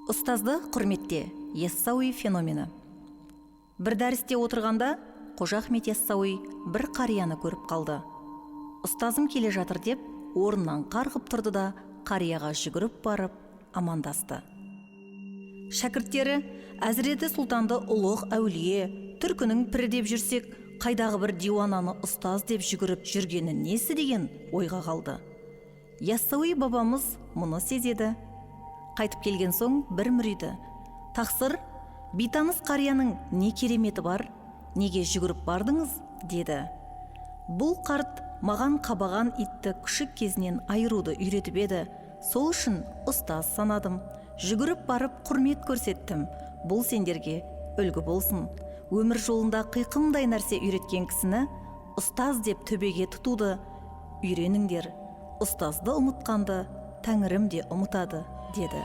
Ұстазды құрметте Яссауи феномені. Бір дәрісте отырғанда Қожа Ахмет Яссауи бір қарияны көріп қалды. Ұстазым келе жатыр деп, орнынан қарғып тұрды да, қарияға жүгіріп барып амандасты. Шәкірттері Әзіреті Сұлтанды ұлық әулие, түркінің пірі деп жүрсек, қайдағы бір диуананы ұстаз деп жүгіріп жүргені несі деген ойға қалды. Яссауи бабамыз мұны сезеді. Қайтып келген соң бір мүриді: «Тақсыр, бейтаныс қарияның не кереметі бар, неге жүгіріп бардыңыз?» деді. «Бұл қарт маған қабаған итті күшік кезінен айыруды үйретіп еді. Сол үшін ұстаз санадым. Жүгіріп барып құрмет көрсеттім. Бұл сендерге үлгі болсын. Өмір жолында қиқымдай нәрсе үйреткен кісіні ұстаз деп төбеге тұтуды үйреніңдер. Ұстазды ұмытқанды Тәңірім де ұмытады», деді.